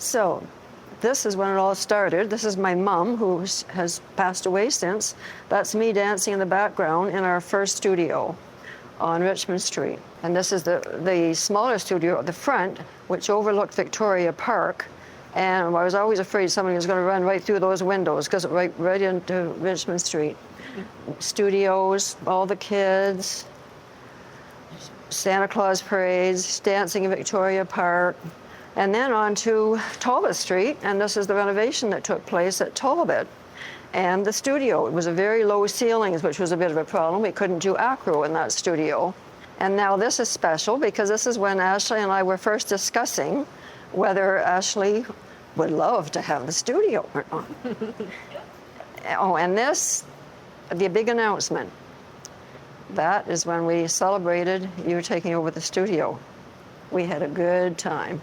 So this is when it all started. This is my mom, who has passed away since. That's me dancing in the background in our first studio on Richmond Street. And this is the smaller studio at the front, which overlooked Victoria Park. And I was always afraid somebody was going to run right through those windows, because right into Richmond Street. Studios, all the kids, Santa Claus parades, dancing in Victoria Park, and then on to Talbot Street, and this is the renovation that took place at Talbot. And the studio, it was a very low ceilings, which was a bit of a problem. We couldn't do acro in that studio. And now this is special because this is when Ashley and I were first discussing whether Ashley would love to have the studio or not. Oh, and this, the big announcement. That is when we celebrated you taking over the studio. We had a good time.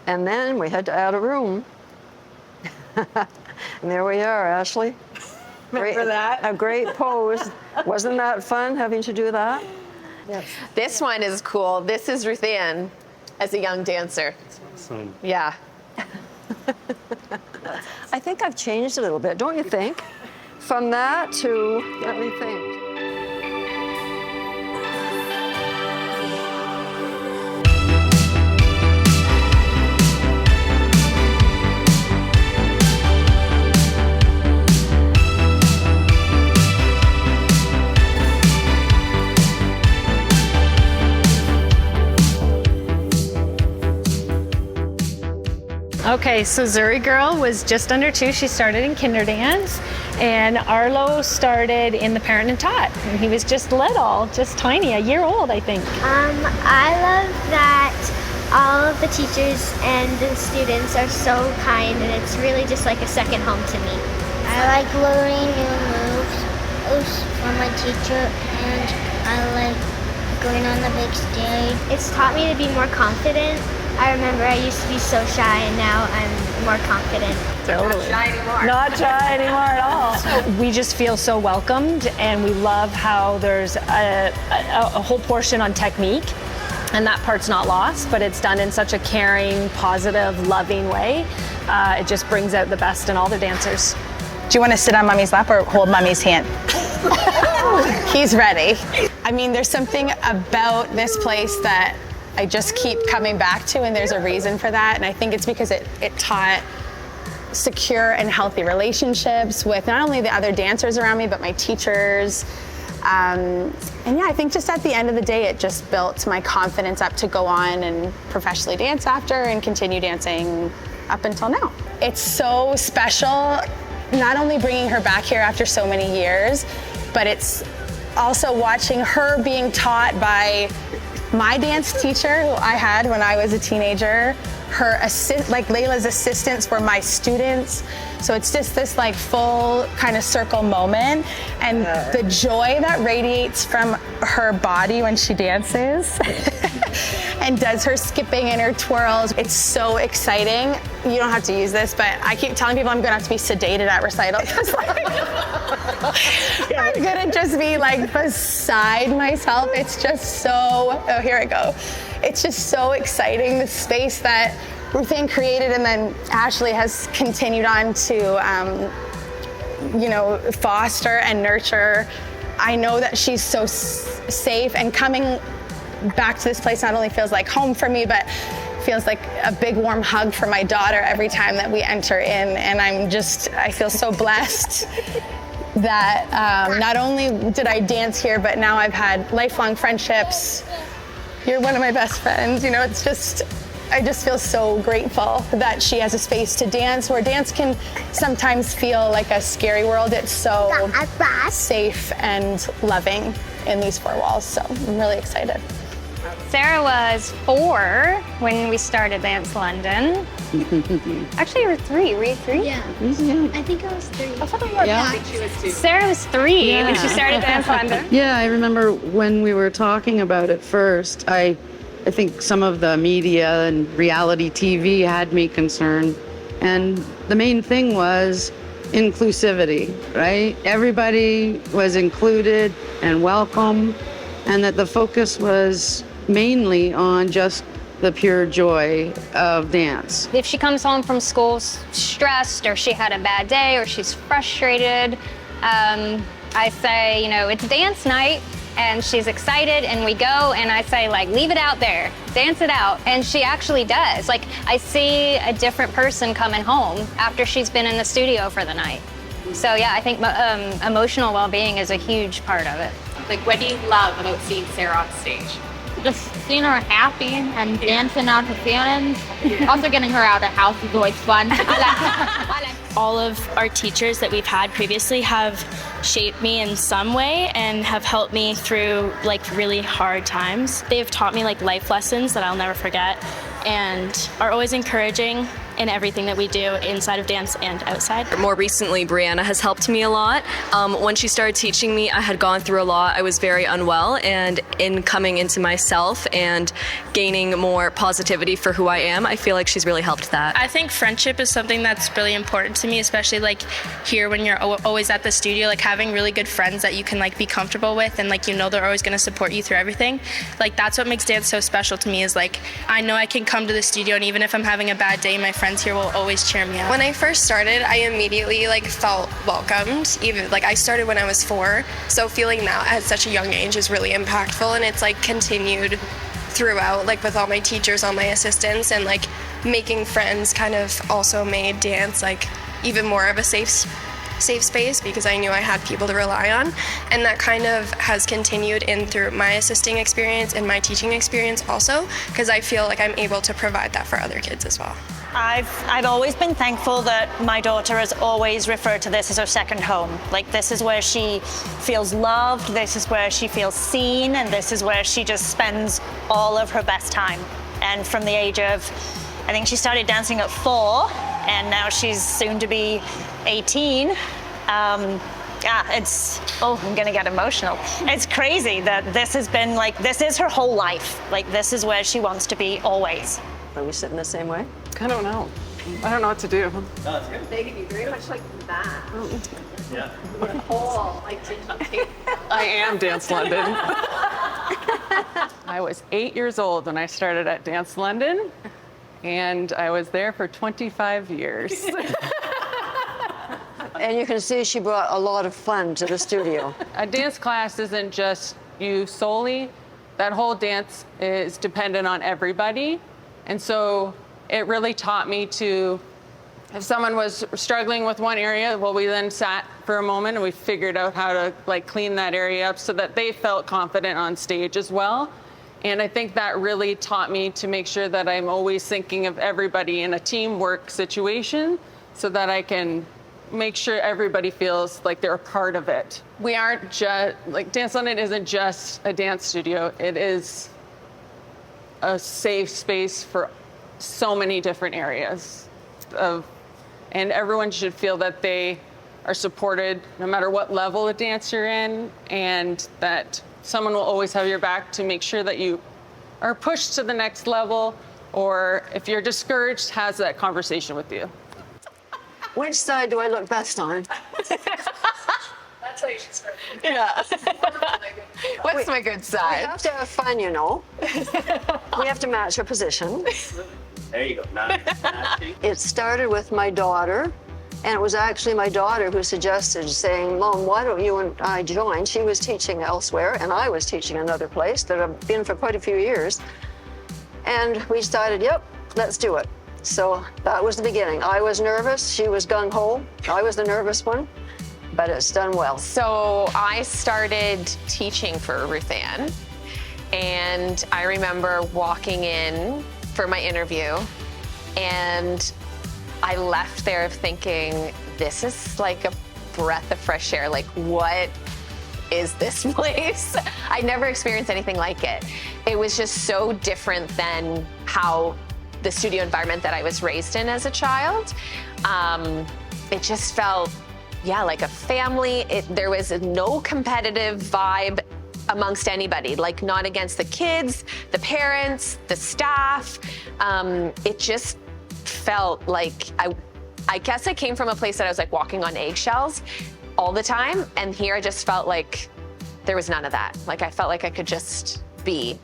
And then we had to add a room. And there we are, Ashley. Remember that? A great pose. Wasn't that fun, having to do that? Yes. This one is cool. This is Ruth Ann as a young dancer. Awesome. Yeah. I think I've changed a little bit, don't you think? From that to, let me think. Okay, so Zuri Girl was just under 2. She started in kinder dance, and Arlo started in the parent and taught. And he was just little, just tiny, a year old, I think. I love that all of the teachers and the students are so kind, and it's really just like a second home to me. I like learning new moves from my teacher, and I like going on the big stage. It's taught me to be more confident. I remember I used to be so shy, and now I'm more confident. Totally. Not shy anymore. Not shy anymore at all. We just feel so welcomed, and we love how there's a whole portion on technique, and that part's not lost, but it's done in such a caring, positive, loving way. It just brings out the best in all the dancers. Do you want to sit on Mommy's lap or hold Mommy's hand? He's ready. I mean, there's something about this place that I just keep coming back to, and there's a reason for that. And I think it's because it taught secure and healthy relationships with not only the other dancers around me, but my teachers. And yeah, I think just at the end of the day, it just built my confidence up to go on and professionally dance after and continue dancing up until now. It's so special, not only bringing her back here after so many years, but it's also watching her being taught by my dance teacher, who I had when I was a teenager. Her Layla's assistants were my students. So it's just this like full kind of circle moment, and the joy that radiates from her body when she dances and does her skipping and her twirls. It's so exciting. You don't have to use this, but I keep telling people I'm gonna have to be sedated at Recital, because I'm gonna just be like beside myself. It's just so, oh, here I go. It's just so exciting, the space that Ruth Ann created, and then Ashley has continued on to, foster and nurture. I know that she's so safe, and coming back to this place not only feels like home for me, but feels like a big warm hug for my daughter every time that we enter in. And I feel so blessed that not only did I dance here, but now I've had lifelong friendships. You're one of my best friends. I just feel so grateful that she has a space to dance, where dance can sometimes feel like a scary world. It's so safe and loving in these 4 walls. So I'm really excited. Sarah was 4 when we started Dance London. Actually, you were 3. Were you 3? Yeah. I think I was 3. I thought I think she was 2. Sarah was 3 when she started Dance London. Yeah, I remember when we were talking about it first, I think some of the media and reality TV had me concerned. And the main thing was inclusivity, right? Everybody was included and welcome, and that the focus was mainly on just the pure joy of dance. If she comes home from school stressed, or she had a bad day, or she's frustrated, I say, you know, it's dance night, and she's excited, and we go, and I say, like, leave it out there, dance it out. And she actually does. Like, I see a different person coming home after she's been in the studio for the night. So yeah, I think emotional well-being is a huge part of it. Like, what do you love about seeing Sarah on stage? Just seeing her happy and dancing out her feelings. Also getting her out of the house is always fun. I like all of our teachers that we've had previously have shaped me in some way and have helped me through like really hard times. They've taught me like life lessons that I'll never forget and are always encouraging in everything that we do inside of dance and outside. More recently, Brianna has helped me a lot. When she started teaching me, I had gone through a lot. I was very unwell, and in coming into myself and gaining more positivity for who I am, I feel like she's really helped that. I think friendship is something that's really important to me, especially like here when you're always at the studio, like having really good friends that you can like be comfortable with and like you know they're always going to support you through everything. Like that's what makes dance so special to me is like I know I can come to the studio and even if I'm having a bad day, my friends here will always cheer me up. When I first started, I immediately like felt welcomed. Even like I started when I was 4, so feeling that at such a young age is really impactful, and it's like continued throughout, like with all my teachers, all my assistants, and like making friends kind of also made dance like even more of a safe space because I knew I had people to rely on, and that kind of has continued in through my assisting experience and my teaching experience also, because I feel like I'm able to provide that for other kids as well. I've always been thankful that my daughter has always referred to this as her second home. Like this is where she feels loved, this is where she feels seen, and this is where she just spends all of her best time. And from the age of, I think she started dancing at 4, and now she's soon to be 18. Yeah, it's, oh, I'm gonna get emotional. It's crazy that this has been like, this is her whole life. Like this is where she wants to be always. Are we sitting the same way? I don't know. I don't know what to do. No, it's good. They can be very much like that. Yeah. With a whole, like, I am Dance London. I was 8 years old when I started at Dance London, and I was there for 25 years. And you can see she brought a lot of fun to the studio. A dance class isn't just you solely. That whole dance is dependent on everybody. And so it really taught me to, if someone was struggling with one area, well, we then sat for a moment and we figured out how to like clean that area up so that they felt confident on stage as well. And I think that really taught me to make sure that I'm always thinking of everybody in a teamwork situation so that I can make sure everybody feels like they're a part of it. We aren't just, like Dance London isn't just a dance studio. It is a safe space for so many different areas and everyone should feel that they are supported no matter what level of dance you're in, and that someone will always have your back to make sure that you are pushed to the next level, or if you're discouraged, has that conversation with you. Which side do I look best on? That's how you should start. Yeah. What's my good side? We have to have fun, you know. We have to match our position. There you go. Nice. It started with my daughter, and it was actually my daughter who suggested, saying, Mom, why don't you and I join? She was teaching elsewhere, and I was teaching another place that I've been for quite a few years. And we decided, yep, let's do it. So that was the beginning. I was nervous, she was gung-ho. I was the nervous one, but it's done well. So I started teaching for Ruth Ann, and I remember walking in for my interview, and I left there thinking, this is like a breath of fresh air. Like, what is this place? I never experienced anything like it. It was just so different than how the studio environment that I was raised in as a child. It just felt, yeah, like a family. There was no competitive vibe amongst anybody, like not against the kids, the parents, the staff. It just felt like, I guess I came from a place that I was like walking on eggshells all the time. And here I just felt like there was none of that. Like I felt like I could just be.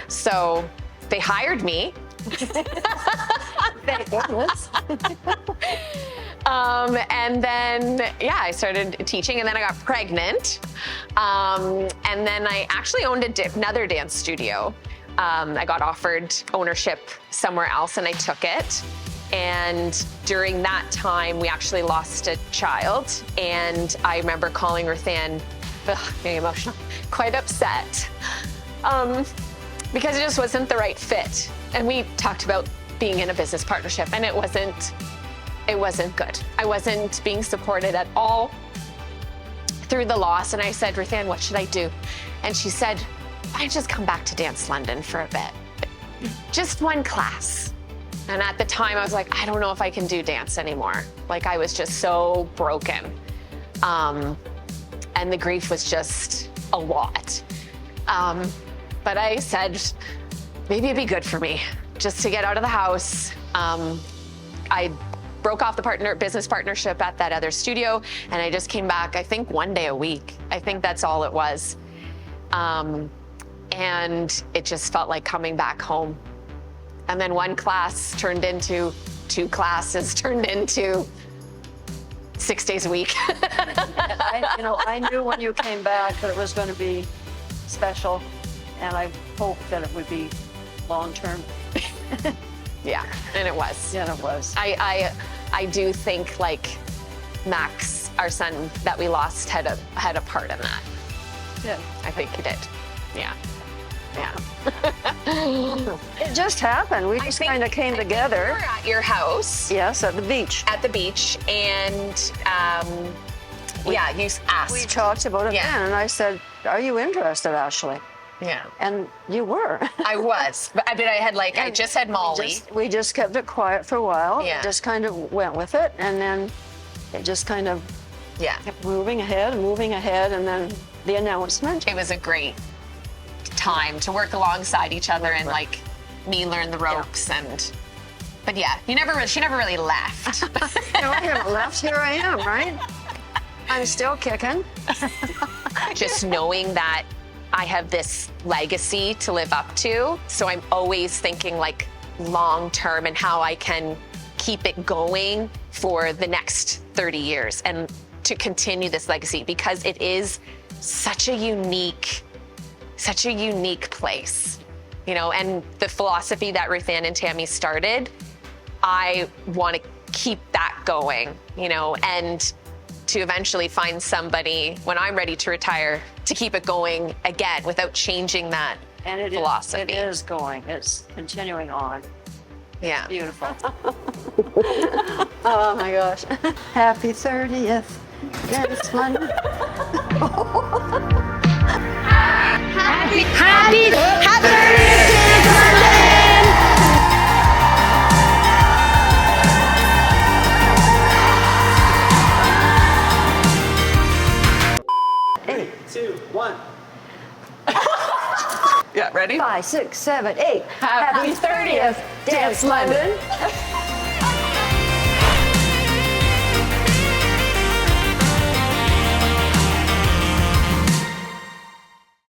So they hired me Thank goodness. And then, yeah, I started teaching, and then I got pregnant. And then I actually owned another dance studio. I got offered ownership somewhere else, and I took it. And during that time, we actually lost a child. And I remember calling Ruthann, getting emotional, quite upset, because it just wasn't the right fit. And we talked about being in a business partnership, and it wasn't good. I wasn't being supported at all through the loss. And I said, Ruthann, what should I do? And she said, I just come back to Dance London for a bit. Just one class. And at the time I was like, I don't know if I can do dance anymore. Like, I was just so broken. And the grief was just a lot. But I said, maybe it'd be good for me just to get out of the house. I broke off the business partnership at that other studio, and I just came back, I think, one day a week. I think that's all it was. And it just felt like coming back home. And then one class turned into 2 classes, turned into 6 days a week. I knew when you came back that it was going to be special, and I hoped that it would be long-term. Yeah, and it was. Yeah, it was. I do think, like, Max, our son that we lost, had a part in that. Yeah. I think he did. Yeah. Yeah. It just happened. We just kind of came together. We were at your house. Yes, at the beach. At the beach, and you asked. We talked about it then, and I said, "Are you interested, Ashley?" Yeah. And you were. I was, but I had I just had Molly. We just kept it quiet for a while. Yeah. Just kind of went with it, and then it just kind of kept moving ahead, and then the announcement. It was a great time to work alongside each other and like me learn the ropes but yeah, she never really left. No, I haven't left. Here I am, right? I'm still kicking. Just knowing that I have this legacy to live up to, so I'm always thinking like long term and how I can keep it going for the next 30 years and to continue this legacy, because it is such a unique place, and the philosophy that Ruthann and Tammy started, I want to keep that going, and to eventually find somebody when I'm ready to retire to keep it going again without changing that philosophy. It is going. It's continuing on. Yeah. Beautiful. Oh my gosh. Happy 30th. Dance London. Happy 30th, Dance London! 8, 2, 1. Yeah, ready? 5, 6, 7, 8. Happy 30th, Dance London.